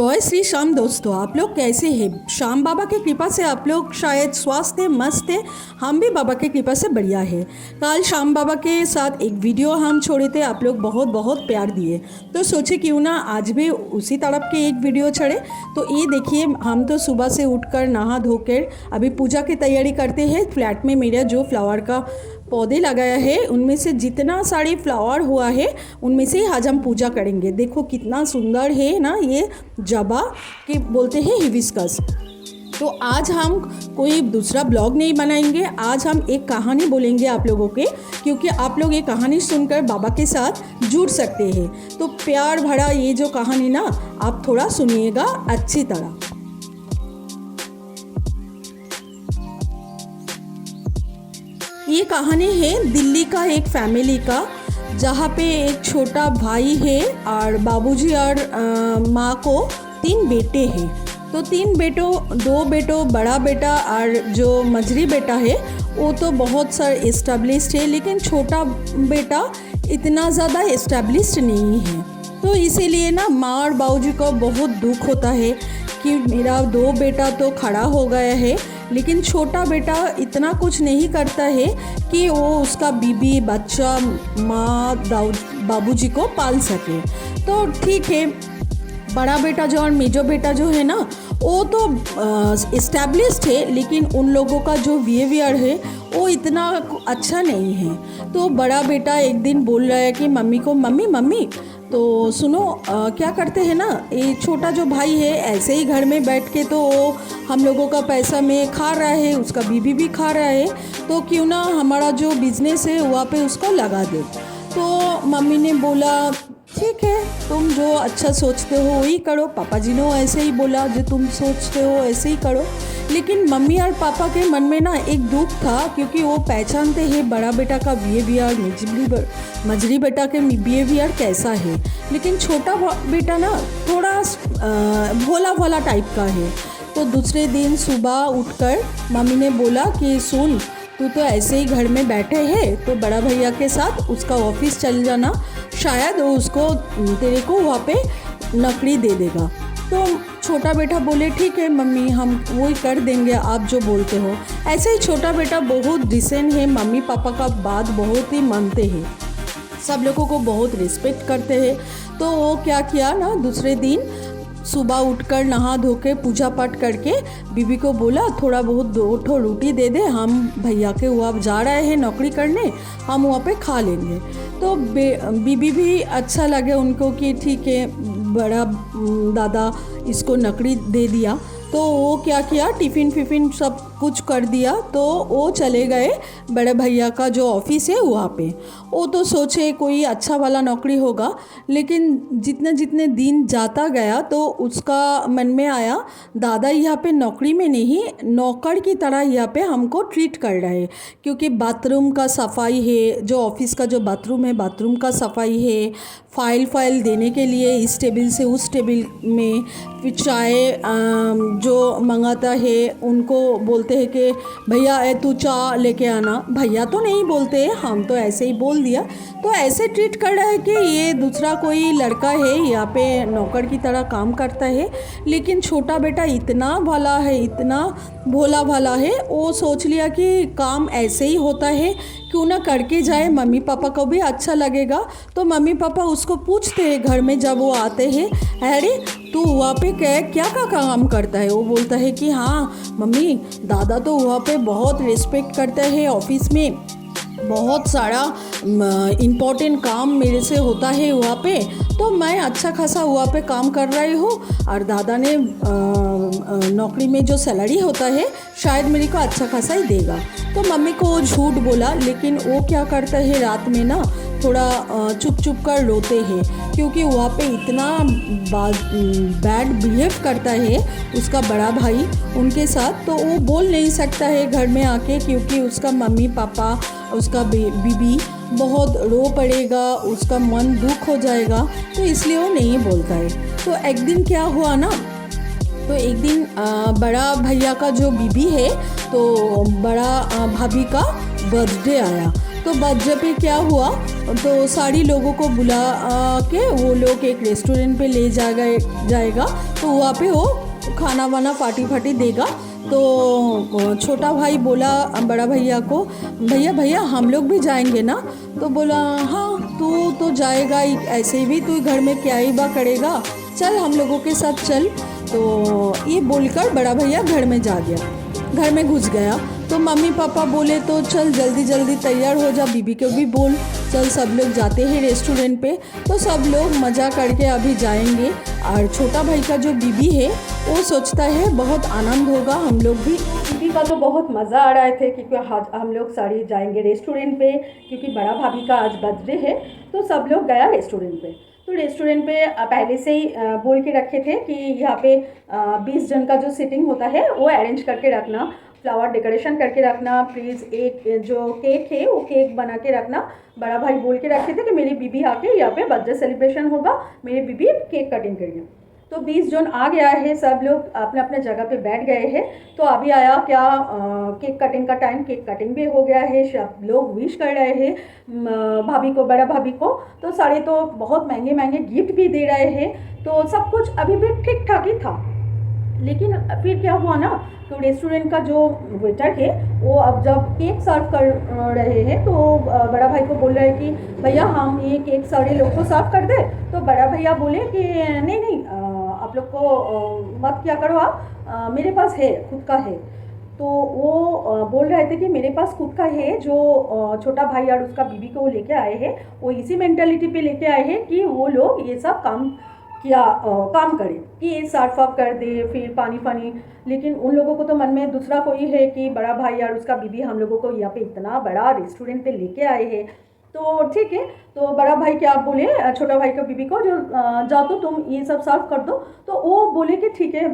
जय श्री श्याम दोस्तों, आप लोग कैसे हैं। श्याम बाबा की कृपा से आप लोग शायद स्वस्थ है, मस्त है। हम भी बाबा की कृपा से बढ़िया है। कल श्याम बाबा के साथ एक वीडियो हम छोड़े थे, आप लोग बहुत बहुत प्यार दिए, तो सोचे क्यों ना आज भी उसी तरफ के एक वीडियो चढ़े। तो ये देखिए, हम तो सुबह से उठकर नहा धोकर अभी पूजा की तैयारी करते हैं। फ्लैट में मेरा जो फ्लावर का पौधे लगाया है उनमें से जितना सारे फ्लावर हुआ है उनमें से आज हम पूजा करेंगे। देखो कितना सुंदर है ना, ये जबा के बोलते हैं हिबिस्कस। तो आज हम कोई दूसरा ब्लॉग नहीं बनाएंगे, आज हम एक कहानी बोलेंगे आप लोगों के, क्योंकि आप लोग ये कहानी सुनकर बाबा के साथ जुड़ सकते हैं। तो प्यार भरा ये जो कहानी ना, आप थोड़ा सुनिएगा अच्छी तरह। ये कहानी है दिल्ली का एक फैमिली का, जहाँ पे एक छोटा भाई है और बाबूजी और माँ को 3 बेटे हैं। तो 3 बेटों, 2 बेटों, बड़ा बेटा और जो मझली बेटा है वो तो बहुत सारे इस्टेब्लिश्ड है, लेकिन छोटा बेटा इतना ज़्यादा इस्टेब्लिश्ड नहीं है। तो इसीलिए ना माँ और बाबूजी को बहुत दुख होता है कि मेरा 2 बेटा तो खड़ा हो गया है, लेकिन छोटा बेटा इतना कुछ नहीं करता है कि वो उसका बीबी, बच्चा, माँ, बाबूजी को पाल सके। तो ठीक है, बड़ा बेटा जो और मेजो बेटा जो है ना, वो तो इस्टेब्लिश्ड है, लेकिन उन लोगों का जो बिहेवियर है वो इतना अच्छा नहीं है। तो बड़ा बेटा एक दिन बोल रहा है कि मम्मी को, मम्मी तो सुनो, क्या करते हैं ना, ये छोटा जो भाई है ऐसे ही घर में बैठ के तो वो हम लोगों का पैसा में खा रहा है, उसका बीबी भी खा रहा है, तो क्यों ना हमारा जो बिजनेस है वहाँ पे उसको लगा दे। तो मम्मी ने बोला ठीक है, तुम जो अच्छा सोचते हो वही करो। पापा जी ने ऐसे ही बोला, जो तुम सोचते हो ऐसे ही करो। लेकिन मम्मी और पापा के मन में ना एक दुख था, क्योंकि वो पहचानते हैं बड़ा बेटा का बिहेवियर, मझली बेटा के बिहेवियर कैसा है, लेकिन छोटा बेटा ना थोड़ा भोला भोला टाइप का है। तो दूसरे दिन सुबह उठकर मम्मी ने बोला कि सुन, तू तो ऐसे ही घर में बैठे है, तो बड़ा भैया के साथ उसका ऑफिस चल जाना, शायद वो उसको तेरे को वहाँ पे नौकरी दे देगा। तो छोटा बेटा बोले ठीक है मम्मी, हम वही कर देंगे आप जो बोलते हो। ऐसे ही छोटा बेटा बहुत डिसेंट है, मम्मी पापा का बात बहुत ही मानते हैं, सब लोगों को बहुत रिस्पेक्ट करते हैं। तो वो क्या किया ना, दूसरे दिन सुबह उठकर नहा धो के पूजा पाठ करके बीबी को बोला थोड़ा बहुत 2 रोटी दे दे, हम भैया के वहाँ जा रहे हैं नौकरी करने, हम वहाँ पे खा लेंगे। तो बीबी भी अच्छा लगे उनको कि ठीक है, बड़ा दादा इसको नौकरी दे दिया। तो वो क्या किया, टिफ़िन सब कुछ कर दिया, तो वो चले गए बड़े भैया का जो ऑफिस है वहाँ पे। वो तो सोचे कोई अच्छा वाला नौकरी होगा, लेकिन जितने दिन जाता गया तो उसका मन में आया दादा यहाँ पे नौकरी में नहीं, नौकर की तरह यहाँ पे हमको ट्रीट कर रहे हैं, क्योंकि बाथरूम का सफाई है, जो ऑफिस का जो बाथरूम है बाथरूम का सफाई है, फाइल देने के लिए इस टेबल से उस टेबल में, फिर चाय जो मंगाता है उनको बोलते हैं कि भैया तू चाय लेके आना। भैया तो नहीं बोलते, हम तो ऐसे ही बोल दिया। तो ऐसे ट्रीट कर रहा है कि ये दूसरा कोई लड़का है यहाँ पे नौकर की तरह काम करता है। लेकिन छोटा बेटा इतना भला है, इतना भोला भाला है, वो सोच लिया कि काम ऐसे ही होता है, क्यों ना करके जाए, मम्मी पापा को भी अच्छा लगेगा। तो मम्मी पापा उसको पूछते हैं घर में जब वो आते हैं, अरे तू वहाँ पे क्या काम करता है। वो बोलता है कि हाँ मम्मी, दादा तो वहाँ पे बहुत रिस्पेक्ट करता है, ऑफिस में बहुत सारा इम्पोर्टेंट काम मेरे से होता है वहाँ पे, तो मैं अच्छा खासा वहाँ पे काम कर रही हूँ, और दादा ने नौकरी में जो सैलरी होता है शायद मेरे को अच्छा खासा ही देगा। तो मम्मी को वो झूठ बोला, लेकिन वो क्या करता है रात में ना थोड़ा चुप कर रोते हैं, क्योंकि वहाँ पे इतना बैड बिहेव करता है उसका बड़ा भाई उनके साथ। तो वो बोल नहीं सकता है घर में आके, क्योंकि उसका मम्मी पापा, उसका बीबी बहुत रो पड़ेगा, उसका मन दुख हो जाएगा, तो इसलिए वो नहीं बोलता है। तो एक दिन क्या हुआ ना, तो एक दिन बड़ा भैया का जो बीबी है, तो बड़ा भाभी का बर्थडे आया। तो बर्थडे पे क्या हुआ, तो सारी लोगों को बुला के वो लोग एक रेस्टोरेंट पे ले जाएगा। तो वहाँ पे वो खाना वाना पार्टी फार्टी देगा। तो छोटा भाई बोला बड़ा भैया को, भैया भैया हम लोग भी जाएंगे ना। तो बोला हाँ तू तो जाएगा ही, ऐसे भी तू घर में क्या ही बा करेगा, चल हम लोगों के साथ चल। तो ये बोलकर बड़ा भैया घर में जा गया, घर में घुस गया। तो मम्मी पापा बोले तो चल जल्दी जल्दी तैयार हो जा, बीबी को भी बोल, चल सब लोग जाते हैं रेस्टोरेंट पे। तो सब लोग मज़ा करके अभी जाएंगे। और छोटा भाई का जो बीबी है वो सोचता है बहुत आनंद होगा, हम लोग भी। बीबी का तो बहुत मज़ा आ रहे थे क्योंकि हम लोग सारी जाएंगे रेस्टोरेंट पे, क्योंकि बड़ा भाभी का आज बर्थडे है। तो सब लोग गया रेस्टोरेंट पे। तो रेस्टोरेंट पे पहले से ही बोल के रखे थे कि यहाँ पे 20 जन का जो सीटिंग होता है वो अरेंज करके रखना, फ्लावर डेकोरेशन करके रखना, प्लीज़ एक जो केक है वो केक बना के रखना। बड़ा भाई बोल के रखे थे कि मेरी बीबी आके यहाँ पे बर्थडे सेलिब्रेशन होगा, मेरी बीबी केक कटिंग करेगी। तो 20 जन आ गया है, सब लोग अपने अपने जगह पे बैठ गए हैं। तो अभी आया क्या केक कटिंग का टाइम, केक कटिंग भी हो गया है, सब लोग विश कर रहे हैं भाभी को, बड़ा भाभी को। तो सारे तो बहुत महंगे महंगे गिफ्ट भी दे रहे हैं। तो सब कुछ अभी भी ठीक ठाक ही था। लेकिन फिर क्या हुआ ना, तो रेस्टोरेंट का जो वेटर है वो अब जब केक सर्व कर रहे हैं तो बड़ा भाई को बोल रहे हैं कि भैया हम ये केक सारे लोग को सर्व कर दे। तो बड़ा भैया बोले कि नहीं नहीं आप लोग को मत क्या करो आप, मेरे पास है, खुद का है। तो वो बोल रहे थे कि मेरे पास खुद का है, जो छोटा भाई और उसका बीबी को लेके आए हैं वो इसी मेंटालिटी पे लेके आए हैं कि वो लोग ये सब काम करे कि ये सर्व अप कर दे, फिर पानी पानी। लेकिन उन लोगों को तो मन में दूसरा कोई है कि बड़ा भाई और उसका बीबी हम लोगों को यहाँ पे इतना बड़ा रेस्टोरेंट पे लेके आए हैं। तो ठीक है, तो बड़ा भाई क्या बोले छोटा भाई का बीबी को, जो जाओ तो तुम ये सब सर्व कर दो। तो वो बोले कि ठीक है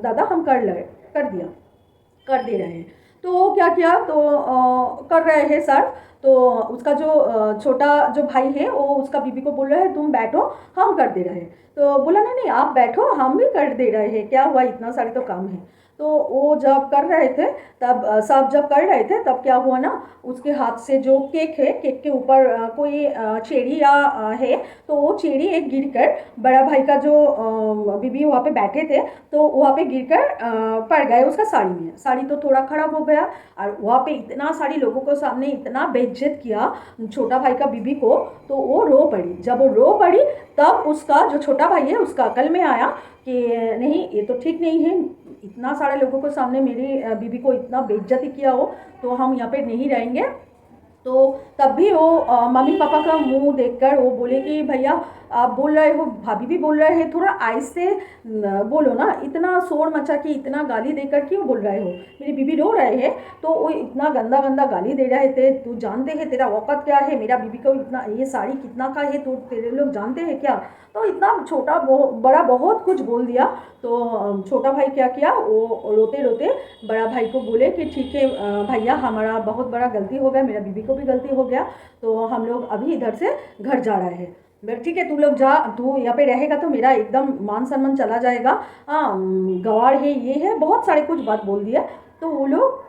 दादा हम कर दे रहे हैं। तो वो क्या किया, तो कर रहे हैं सर्व। तो उसका जो छोटा जो भाई है वो उसका बीबी को बोल रहा है तुम बैठो हम कर दे रहे हैं। तो बोला नहीं नहीं आप बैठो हम भी कर दे रहे हैं, क्या हुआ इतना सारे तो काम है। तो वो जब कर रहे थे तब सब जब कर रहे थे तब क्या हुआ ना, उसके हाथ से जो केक है, केक के ऊपर कोई चेरी या है, तो वो चेरी एक गिर कर बड़ा भाई का जो बीबी वहाँ पे बैठे थे तो वहाँ पे गिर कर पड़ गए उसका साड़ी में। साड़ी तो थोड़ा ख़राब हो गया और वहाँ पे इतना सारी लोगों को सामने इतना बेइज्जत किया छोटा भाई का बीबी को। तो वो रो पड़ी, जब वो रो पड़ी तब उसका जो छोटा भाई है उसका अकल में आया कि नहीं ये तो ठीक नहीं है, इतना सारे लोगों को सामने मेरी बीबी को इतना बेइज्जती किया हो तो हम यहाँ पे नहीं रहेंगे। तो तब भी वो मम्मी पापा का मुंह देखकर वो बोले कि भैया आप बोल रहे हो, भाभी भी बोल रहे हैं, थोड़ा आहिस्ते बोलो ना, इतना शोर मचा के इतना गाली देकर क्यों बोल रहे हो, मेरी बीबी रो रहे हैं। तो वो इतना गंदा गंदा गाली दे रहे थे, तू जानते हैं तेरा औकात क्या है, मेरा बीबी को इतना ये साड़ी कितना का है तो तेरे लोग जानते हैं क्या। तो इतना छोटा बड़ा बहुत कुछ बोल दिया। तो छोटा भाई क्या किया, वो रोते रोते बड़ा भाई को बोले कि ठीक है भैया हमारा बहुत बड़ा गलती हो गया, मेरा बीबी को भी गलती हो गया, तो हम लोग अभी इधर से घर जा रहे हैं। ठीक है तुम लोग जा, तू यहाँ पे रहेगा तो मेरा एकदम मान सम्मान चला जाएगा, हाँ गवार है ये है, बहुत सारे कुछ बात बोल दिया। तो वो लोग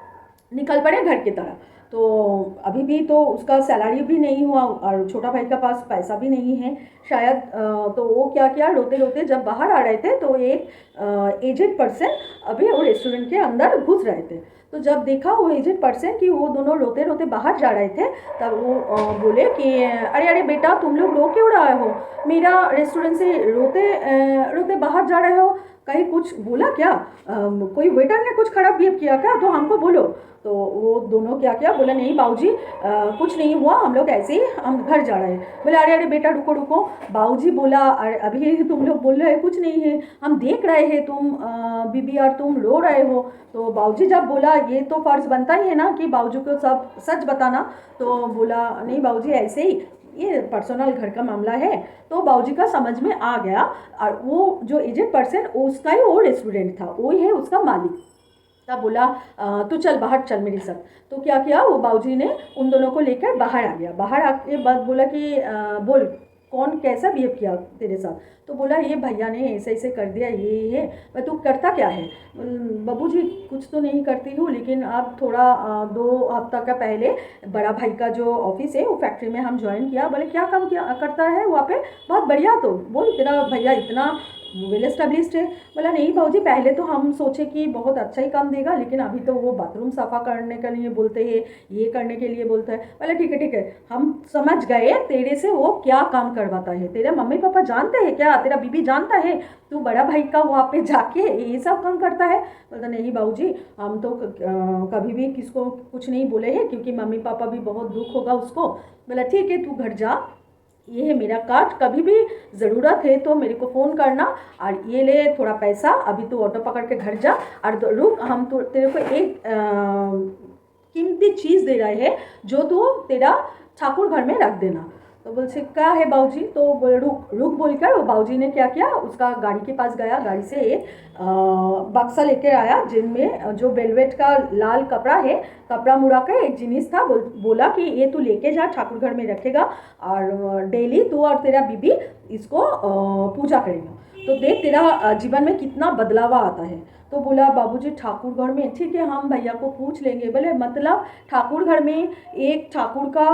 निकल पड़े घर की तरफ। तो अभी भी तो उसका सैलरी भी नहीं हुआ और छोटा भाई के पास पैसा भी नहीं है शायद। तो वो क्या किया, रोते रोते जब बाहर आ रहे थे तो एक एजेड पर्सन अभी वो रेस्टोरेंट के अंदर घुस रहे थे। तो जब देखा वो एजेड पर्सन कि वो दोनों रोते रोते बाहर जा रहे थे तब वो बोले कि अरे अरे बेटा तुम लोग रो क्यों रहे हो, मेरा रेस्टोरेंट से रोते रोते बाहर जा रहे हो, कहीं कुछ बोला क्या, कोई वेटर ने कुछ खराब बिहेव किया क्या, तो हमको बोलो। तो वो दोनों क्या किया, बोला नहीं बाबूजी कुछ नहीं हुआ, हम लोग ऐसे ही हम घर जा रहे हैं। बोले अरे अरे बेटा रुको रुको, बाबूजी बोला अरे अभी तुम लोग बोल रहे हैं कुछ नहीं है, हम देख रहे हैं तुम बीबी और तुम रो रहे हो। तो बाबूजी जब बोला ये तो फ़र्ज़ बनता ही है ना कि बाबूजी को सब सच बताना। तो बोला नहीं बाबूजी ऐसे ही ये पर्सनल घर का मामला है। तो बाबूजी का समझ में आ गया और वो जो एजेड पर्सन उसका ही वो रेस्टोरेंट था, वो ही है उसका मालिक। तब बोला तू चल बाहर चल मेरे साथ। तो क्या किया, वो बाबूजी ने उन दोनों को लेकर बाहर आ गया। बाहर आके बाद बोला कि बोल कौन कैसा बिहेव किया तेरे साथ। तो बोला ये भैया ने ऐसे ऐसे कर दिया, ये मैं तू करता क्या है? बाबूजी कुछ तो नहीं करती हूँ, लेकिन अब थोड़ा 2 हफ्ता का पहले बड़ा भाई का जो ऑफिस है वो फैक्ट्री में हम ज्वाइन किया। बोले क्या काम किया करता है वहाँ पे? बहुत बढ़िया। तो बोल तेरा भैया इतना वेल एस्टेब्लिश्ड है। बोला नहीं भाऊजी, पहले तो हम सोचे कि बहुत अच्छा ही काम देगा, लेकिन अभी तो वो बाथरूम सफ़ा करने के लिए बोलते हैं, ये करने के लिए बोलता है। बोला ठीक है, हम समझ गए तेरे से वो क्या काम करवाता है। तेरे मम्मी पापा जानते हैं क्या? तेरा बीबी जानता है तू बड़ा भाई का वहाँ पे जाके ये सब काम करता है? बोलता नहीं बाबूजी, हम तो कभी भी किसको कुछ नहीं बोले हैं, क्योंकि मम्मी पापा भी बहुत दुख होगा उसको। बोला ठीक है, तू घर जा, ये है मेरा कार्ड, कभी भी ज़रूरत है तो मेरे को फ़ोन करना, और ये ले थोड़ा पैसा, अभी तू ऑटो पकड़ के घर जा, और रुक, हम तो तेरे को एक कीमती चीज़ दे रहे हैं जो तू तेरा ठाकुर घर में रख देना। तो बोलते क्या है बाबूजी? तो बोले रुक रुक बोलकर वो बाबूजी ने क्या किया, उसका गाड़ी के पास गया, गाड़ी से एक बक्सा लेकर आया जिनमें जो वेलवेट का लाल कपड़ा है, कपड़ा मुड़ा का एक जिनिस था। बोला कि ये तू लेके जा, ठाकुर घर में रखेगा, और डेली तू और तेरा बीबी इसको पूजा करेगा, तो देख तेरा जीवन में कितना बदलाव आता है। तो बोला बाबूजी ठाकुर घर में, ठीक है हम भैया को पूछ लेंगे। बोले मतलब ठाकुर घर में एक ठाकुर का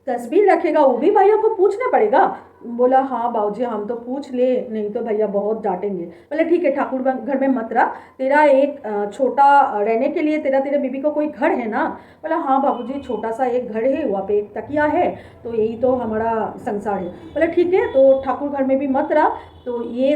तस्वीर रखेगा, वो भी भैया को पूछना पड़ेगा? बोला हाँ बाबूजी, हम तो पूछ ले, नहीं तो भैया बहुत डांटेंगे। बोले ठीक है, ठाकुर घर में मत रख, तेरा एक छोटा रहने के लिए तेरे बीबी को कोई घर है ना? बोला हाँ बाबूजी, छोटा सा एक घर है, वहाँ पे एक तकिया है, तो यही तो हमारा संसार है। बोला ठीक है, तो ठाकुर घर में भी मत रख, तो ये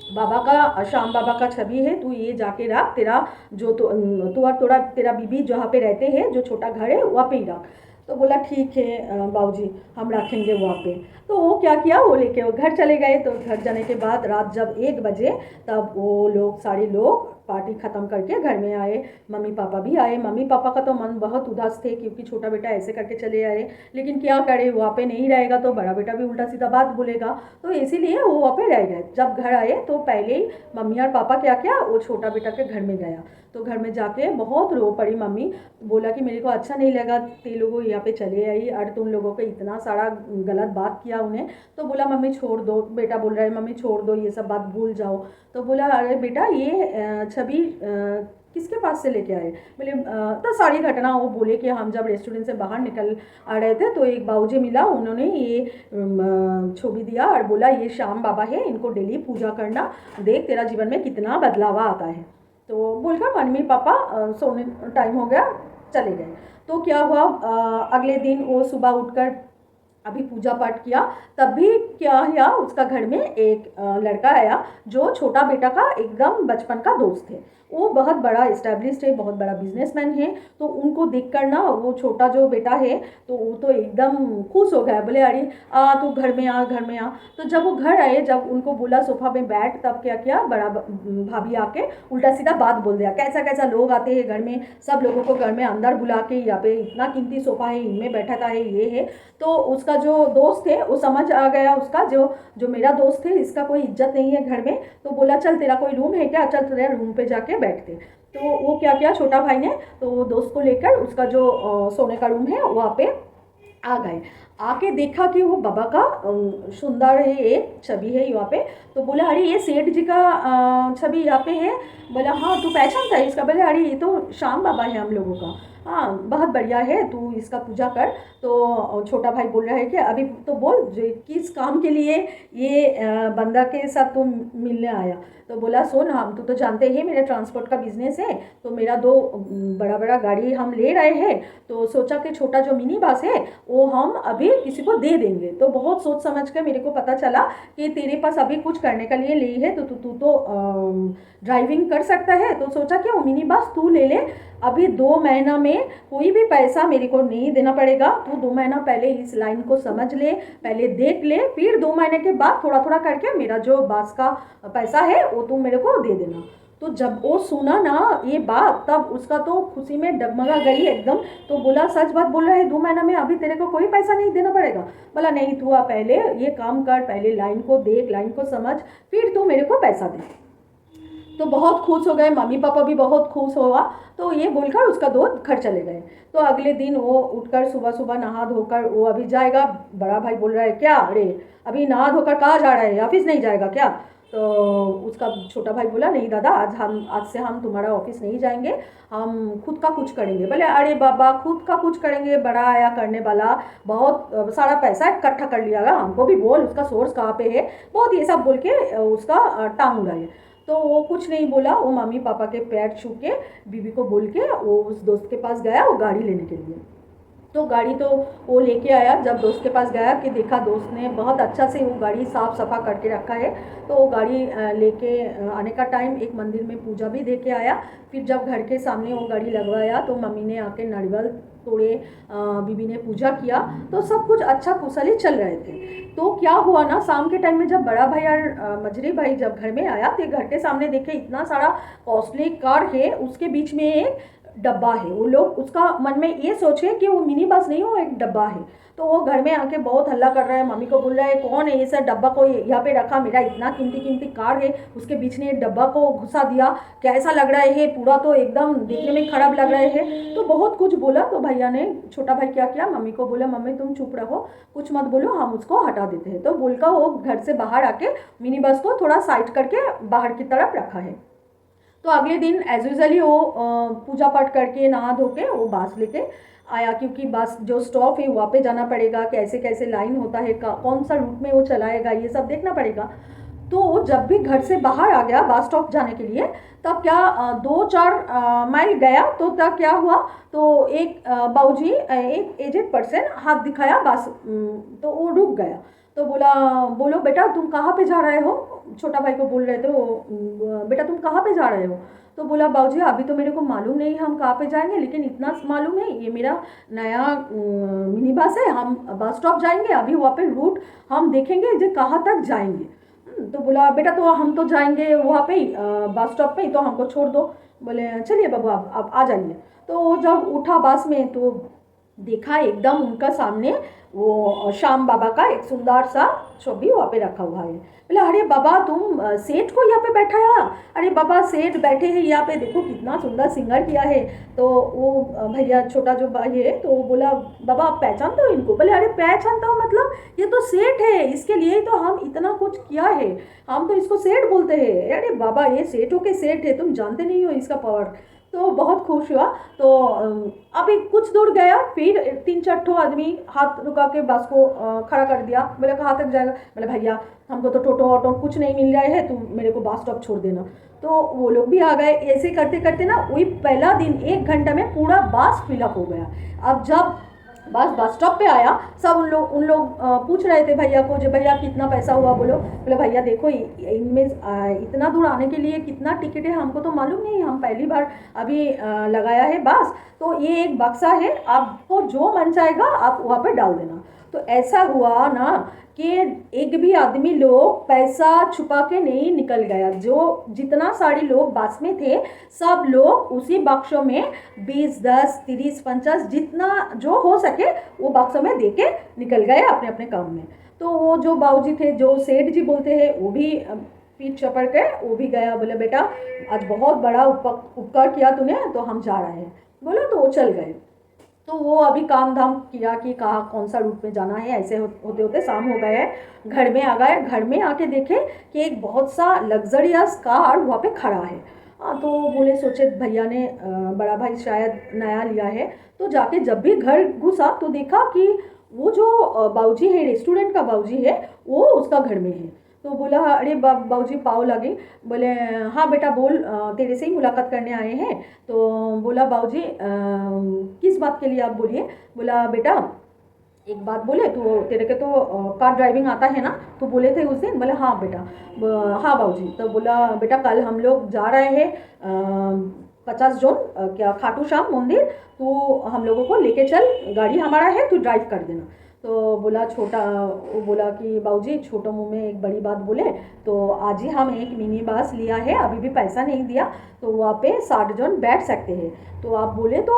बाबा का, श्याम बाबा का छवि है, तू ये जाके रख, तेरा जो तू और थोड़ा तेरा बीबी जहाँ पे रहते हैं, जो छोटा घर है वहाँ पे ही रख। तो बोला ठीक है बाबूजी, हम रखेंगे वहाँ पे। तो वो क्या किया, वो लेके वो घर चले गए। तो घर जाने के बाद रात जब 1 बजे, तब वो लोग सारे लोग पार्टी ख़त्म करके घर में आए। मम्मी पापा भी आए। मम्मी पापा का तो मन बहुत उदास थे, क्योंकि छोटा बेटा ऐसे करके चले आए, लेकिन क्या करे, वहाँ पे नहीं रहेगा तो बड़ा बेटा भी उल्टा सीधा बात बोलेगा, तो इसीलिए वो वहाँ पे रह गए। जब घर आए तो पहले ही मम्मी और पापा क्या किया, वो छोटा बेटा के घर में गया। तो घर में जाके बहुत रो पड़ी मम्मी। बोला कि मेरे को अच्छा नहीं लगा ते लोगों यहाँ पे चले आई, और तुम लोगों को इतना सारा गलत बात किया उन्हें। तो बोला मम्मी छोड़ दो, बेटा बोल रहा है मम्मी छोड़ दो, ये सब बात भूल जाओ। तो बोला अरे बेटा, ये छवि किसके पास से लेके आए? बोले तो सारी घटना वो बोले कि हम जब रेस्टोरेंट से बाहर निकल आ रहे थे तो एक बाबूजी मिला, उन्होंने ये छवि दिया और बोला ये श्याम बाबा है, इनको डेली पूजा करना, देख तेरा जीवन में कितना बदलाव आता है। तो बोलकर मम्मी पापा सोने टाइम हो गया, चले गए। तो क्या हुआ, अगले दिन वो सुबह उठकर अभी पूजा पाठ किया, तब भी क्या हुआ, उसका घर में एक लड़का आया जो छोटा बेटा का एकदम बचपन का दोस्त है। वो बहुत बड़ा इस्टेब्लिश्ड है, बहुत बड़ा बिजनेसमैन है। तो उनको देखकर ना वो छोटा जो बेटा है, तो वो तो एकदम खुश हो गया। बोले अरे तू घर में आ, घर में आ। तो जब वो घर आए, जब उनको बोला सोफा में बैठ, तब क्या किया, बड़ा भाभी आके उल्टा सीधा बात बोल दिया, कैसा कैसा लोग आते हैं घर में, सब लोगों को घर में अंदर बुला के यहाँ पे इतना कीमती सोफा है, इनमें बैठा था है, ये है। तो उसका जो दोस्त है वो समझ आ गया, उसका जो मेरा दोस्त है, इसका कोई इज्जत नहीं है घर में। तो बोला चल तेरा कोई रूम है क्या, चल तेरा रूम पे जाके बैठते। तो वो क्या किया छोटा भाई ने, तो वो दोस्त को लेकर उसका जो सोने का रूम है वहाँ पे आ गए। आके देखा कि वो बाबा का सुंदर है एक छवि है यहाँ पे। तो बोला अरे ये सेठ जी का छवि यहाँ पे है। बोला हाँ तू पहचानता है इसका? बोले अरे ये तो श्याम बाबा है हम लोगों का। हाँ बहुत बढ़िया है, तू इसका पूजा कर। तो छोटा भाई बोल रहा है कि अभी तो बोल किस काम के लिए ये बंदा के साथ तू मिलने आया? तो बोला सुन, हम तो जानते हैं मेरा ट्रांसपोर्ट का बिजनेस है, तो मेरा 2 बड़ा बड़ा गाड़ी हम ले रहे हैं, तो सोचा कि छोटा जो मिनी बस है वो हम अभी किसी को दे देंगे। तो बहुत सोच समझ कर मेरे को पता चला कि तेरे पास अभी कुछ करने के लिए ली है, तो तू तो ड्राइविंग कर सकता है। तो सोचा कि वो मिनी बस तू ले ले, अभी 2 महीना में कोई भी पैसा मेरे को नहीं देना पड़ेगा। तू 2 महीना पहले इस लाइन को समझ ले, पहले देख ले, फिर 2 महीने के बाद थोड़ा थोड़ा करके मेरा जो बस का पैसा है वो तू मेरे को दे देना। तो जब वो सुना ना ये बात, तब उसका तो खुशी में डगमगा गई एकदम। तो बोला सच बात बोल रहा है, 2 महीना में अभी तेरे को कोई पैसा नहीं देना पड़ेगा? बोला नहीं, तू पहले ये काम कर, पहले लाइन को देख, लाइन को समझ, फिर तू मेरे को पैसा दे। तो बहुत खुश हो गए, मम्मी पापा भी बहुत खुश हुआ। तो ये बोलकर उसका दोस्त घर चले गए। तो अगले दिन वो उठकर सुबह सुबह नहा धोकर वो अभी जाएगा। बड़ा भाई बोल रहा है क्या, अरे अभी नहा धोकर कहाँ जा रहा है, ऑफिस नहीं जाएगा क्या? तो उसका छोटा भाई बोला नहीं दादा, आज से हम तुम्हारा ऑफिस नहीं जाएंगे, हम खुद का कुछ करेंगे। बोले अरे बाबा खुद का कुछ करेंगे, बड़ा आया करने वाला, बहुत सारा पैसा इकट्ठा कर लिया, हमको भी बोल उसका सोर्स कहाँ पे है, बहुत ये सब बोल के उसका टांग उड़ाए। तो वो कुछ नहीं बोला, वो मम्मी पापा के पैर छू के बीबी को बोल के वो उस दोस्त के पास गया वो गाड़ी लेने के लिए। तो गाड़ी तो वो लेके आया। जब दोस्त के पास गया कि देखा दोस्त ने बहुत अच्छा से वो गाड़ी साफ़ सफ़ा करके रखा है। तो वो गाड़ी लेके आने का टाइम एक मंदिर में पूजा भी दे के आया। फिर जब घर के सामने वो गाड़ी लगवाया तो मम्मी ने आके नारियल तोड़े, बीबी ने पूजा किया, तो सब कुछ अच्छा कुशल ही चल रहे थे। तो क्या हुआ ना, शाम के टाइम में जब बड़ा भाई और मझरी भाई जब घर में आया तो घर के सामने देखे इतना सारा कॉस्टली कार है, उसके बीच में एक डब्बा है। वो लोग उसका मन में ये सोचे कि वो मिनी बस नहीं, वो एक डब्बा है। तो वो घर में आके बहुत हल्ला कर रहा है, मम्मी को बोल रहा है कौन है ये सर डब्बा को यहाँ पे रखा, मेरा इतना कीमती कीमती कार है उसके बीच में डब्बा को घुसा दिया, कैसा लग रहा है, पूरा तो एकदम देखने में खराब लग रहा है। तो बहुत कुछ बोला। तो भैया ने, छोटा भाई क्या किया, मम्मी को बोला मम्मी तुम चुप रहो, कुछ मत बोलो, हम उसको हटा देते हैं। तो बोलकर वो घर से बाहर आके मिनी बस को थोड़ा साइड करके बाहर की तरफ रखा है। तो अगले दिन एज यूजली वो पूजा पाठ करके नहा धो के वो बास लेके आया, क्योंकि बस जो स्टॉप है वहाँ पे जाना पड़ेगा, कैसे कैसे लाइन होता है, कौन सा रूट में वो चलाएगा, ये सब देखना पड़ेगा। तो वो जब भी घर से बाहर आ गया बस स्टॉप जाने के लिए, तब क्या 2-4 माइल गया तो तब क्या हुआ, तो एक बाबूजी, एक एजेड पर्सन हाथ दिखाया बस, तो वो रुक गया। तो बोला बोलो बेटा तुम कहाँ पे जा रहे हो, छोटा भाई को बोल रहे थे वो, बेटा तुम कहाँ पे जा रहे हो? तो बोला बाबूजी अभी तो मेरे को मालूम नहीं हम कहाँ पे जाएंगे, लेकिन इतना मालूम है ये मेरा नया मिनी बस है, हम बस स्टॉप जाएंगे, अभी वहाँ पे रूट हम देखेंगे जो कहाँ तक जाएंगे। तो बोला बेटा तो हम तो जाएंगे वहाँ पे ही बस स्टॉप पे ही, तो हमको छोड़ दो। बोले चलिए बाबू आप आ जाइए। तो जब उठा बस में तो देखा एकदम उनका सामने वो श्याम बाबा का एक सुंदर सा छवि वहाँ पे रखा हुआ है। बोले अरे बाबा तुम सेठ को यहाँ पे बैठाया, अरे बाबा सेठ बैठे हैं यहाँ पे, देखो कितना सुंदर सिंगर किया है। तो वो भैया छोटा जो भाई है तो वो बोला बाबा आप पहचानते हो इनको? बोले अरे पहचानता हूँ, मतलब ये तो सेठ है, इसके लिए तो हम इतना कुछ किया है, हम तो इसको सेठ बोलते हैं। अरे बाबा ये सेठों के सेठ है, तुम जानते नहीं हो इसका पावर। तो बहुत खुश हुआ। तो अभी कुछ दूर गया, फिर 3-4 ठो आदमी हाथ रुका के बस को खड़ा कर दिया। बोले कहाँ तक जाएगा? बोले भैया हमको तो टोटो ऑटो कुछ नहीं मिल रहा है, तुम मेरे को बस स्टॉप छोड़ देना। तो वो लोग भी आ गए। ऐसे करते करते ना वही पहला दिन 1 घंटा में पूरा बस फिलअप हो गया। अब जब बस स्टॉप पे आया, सब उन लोग पूछ रहे थे भैया को, जो भैया कितना पैसा हुआ, बोलो। बोले भैया देखो इनमें इतना दूर आने के लिए कितना टिकट है हमको तो मालूम नहीं, हम पहली बार अभी लगाया है बस, तो ये एक बक्सा है, आपको जो मन चाहेगा आप वहाँ पे डाल देना। तो ऐसा हुआ ना कि एक भी आदमी लोग पैसा छुपा के नहीं निकल गया। जो जितना सारे लोग बस में थे सब लोग उसी बक्सों में 20, 10, 30, 50 जितना जो हो सके वो बक्सों में दे के निकल गए अपने अपने काम में। तो वो जो बाबूजी थे, जो सेठ जी बोलते हैं, वो भी पीठ चपड़ के वो भी गया। बोले बेटा आज बहुत बड़ा उपकार किया तूने, तो हम जा रहे हैं। बोला तो वो चल गए। तो वो अभी काम धाम किया कि कहाँ कौन सा रूट में जाना है। ऐसे होते होते शाम हो गए, घर में आ गए। घर में आके देखे कि एक बहुत सा लग्जरियस कार वहाँ पे खड़ा है। तो बोले सोचे भैया ने बड़ा भाई शायद नया लिया है। तो जाके जब भी घर घुसा तो देखा कि वो जो बाबूजी है, रेस्टोरेंट का बाबूजी है, वो उसका घर में है। तो बोला अरे बाबूजी पाव लगे। बोले हाँ बेटा बोल, तेरे से ही मुलाकात करने आए हैं। तो बोला बाबूजी किस बात के लिए आप बोलिए। बोला बेटा एक बात बोले, तो तेरे के तो कार ड्राइविंग आता है ना? तो बोले थे उस दिन। बोले हाँ बेटा, हाँ बाबूजी। तो बोला बेटा कल हम लोग जा रहे हैं 50 जोन क्या खाटू श्याम मंदिर, तो हम लोगों को लेके चल, गाड़ी हमारा है, तू ड्राइव कर देना। तो बोला छोटा, वो बोला कि बाबूजी छोटो मुंह में एक बड़ी बात बोले, तो आज ही हम एक मिनी बस लिया है, अभी भी पैसा नहीं दिया, तो वहाँ पे 60 जन बैठ सकते हैं। तो आप बोले तो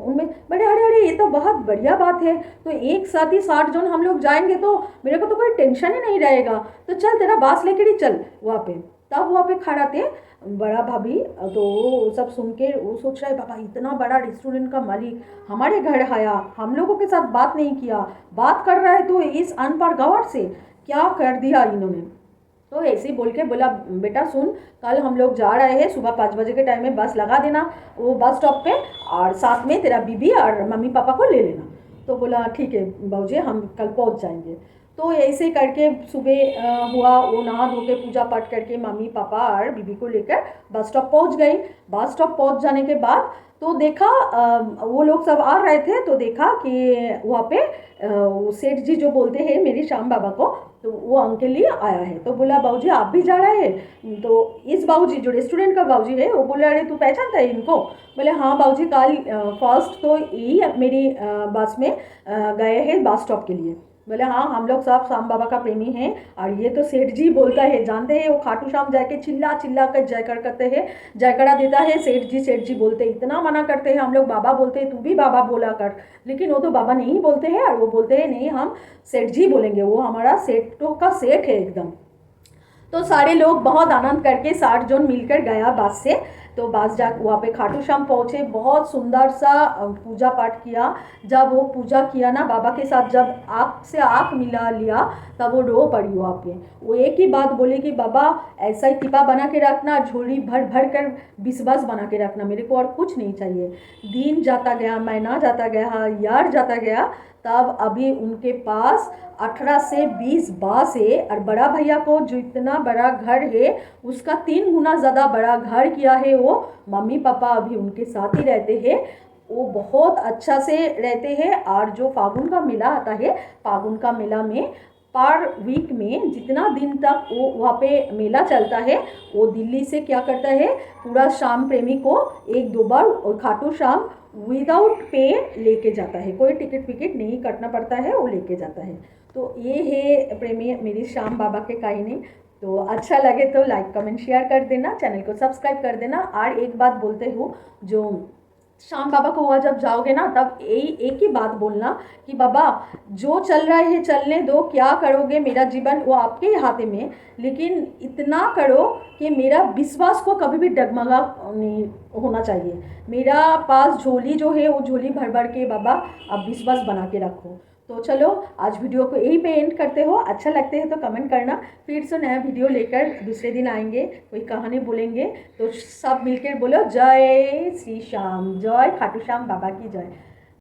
उनमें बड़े अरे अरे ये तो बहुत बढ़िया बात है, तो एक साथ ही 60 जन हम लोग जाएंगे तो मेरे को तो कोई टेंशन ही नहीं रहेगा, तो चल तेरा बस लेकर ही चल वहाँ पे। तब वहाँ पे खड़ा थे बड़ा भाभी। तो वो सब सुन के वो सोच रहा है बाबा इतना बड़ा रेस्टोरेंट का मालिक हमारे घर आया, हम लोगों के साथ बात नहीं किया, बात कर रहा है तो इस अनपढ़ गवार से क्या कर दिया इन्होंने। तो ऐसे ही बोल के बोला बेटा सुन, कल हम लोग जा रहे हैं, सुबह 5 बजे के टाइम में बस लगा देना वो बस स्टॉप पे, और साथ में तेरा बीबी और मम्मी पापा को ले लेना। तो बोला ठीक है बाबूजी हम कल पहुंच जाएंगे। तो ऐसे करके सुबह हुआ, वो नहा धो के पूजा पाठ करके मम्मी पापा और बीबी को लेकर बस स्टॉप पहुंच गई। बस स्टॉप पहुंच जाने के बाद तो देखा वो लोग सब आ रहे थे, तो देखा कि वहाँ पे वो सेठ जी जो बोलते हैं मेरी श्याम बाबा को, तो वो अंकल ही आया है। तो बोला बाबूजी आप भी जा रहे हैं? तो इस बाबूजी जो रेस्टोरेंट का बाबूजी है वो बोले अरे तू पहचानता है इनको? बोले हाँ बाबूजी कल फर्स्ट तो यही मेरी बस में गए हैं बस स्टॉप के लिए। बोले हाँ हम लोग सब श्याम बाबा का प्रेमी हैं, और ये तो सेठ जी बोलता है जानते हैं, वो खाटू श्याम जाके चिल्ला चिल्ला कर जयकार करते हैं, जयकारा देता है सेठ जी बोलते हैं, इतना मना करते हैं हम लोग बाबा बोलते हैं, तू भी बाबा बोला कर, लेकिन वो तो बाबा नहीं बोलते हैं, और वो बोलते हैं नहीं हम सेठ जी बोलेंगे, वो हमारा सेठों का सेठ है एकदम। तो सारे लोग बहुत आनंद करके 60 जन मिलकर गया बस से। तो बस जा वहाँ पे खाटू श्याम पहुँचे, बहुत सुंदर सा पूजा पाठ किया। जब वो पूजा किया ना बाबा के साथ, जब आँख से आँख मिला लिया, तब वो रो पड़ी वहाँ पे। वो एक ही बात बोले कि बाबा ऐसा ही टिपा बना के रखना, झोली भर भर कर विश्वास बना के रखना, मेरे को और कुछ नहीं चाहिए। दिन जाता गया, महीना जाता गया, यार जाता गया, तब अभी उनके पास 18 से 20 बास है, और बड़ा भैया को जो इतना बड़ा घर है उसका 3 गुना ज़्यादा बड़ा घर किया है वो। मम्मी पापा अभी उनके साथ ही रहते हैं, वो बहुत अच्छा से रहते हैं। और जो फागुन का मेला आता है, फागुन का मेला में पर वीक में जितना दिन तक वो वहाँ पे मेला चलता है, वो दिल्ली से क्या करता है पूरा श्याम प्रेमी को 1-2 बार खाटू श्याम विदाउट पे लेके जाता है, कोई टिकट विकेट नहीं कटना पड़ता है, वो लेके जाता है। तो ये है प्रेमी मेरी श्याम बाबा के कहानी। तो अच्छा लगे तो लाइक कमेंट शेयर कर देना, चैनल को सब्सक्राइब कर देना। और एक बात बोलते हो, जो श्याम बाबा को हुआ जब जाओगे ना, तब एक ही बात बोलना कि बाबा जो चल रहा है चलने दो, क्या करोगे मेरा जीवन वो आपके हाथ में, लेकिन इतना करो कि मेरा विश्वास को कभी भी डगमगा नहीं होना चाहिए। मेरा पास झोली जो है वो झोली भर भर के बाबा आप विश्वास बना के रखो। तो चलो आज वीडियो को यहीं पे एंड करते हो। अच्छा लगते है तो कमेंट करना, फिर से नया वीडियो लेकर दूसरे दिन आएंगे, कोई कहानी बोलेंगे। तो सब मिलकर बोलो जय श्री श्याम, जय खाटू श्याम बाबा की जय।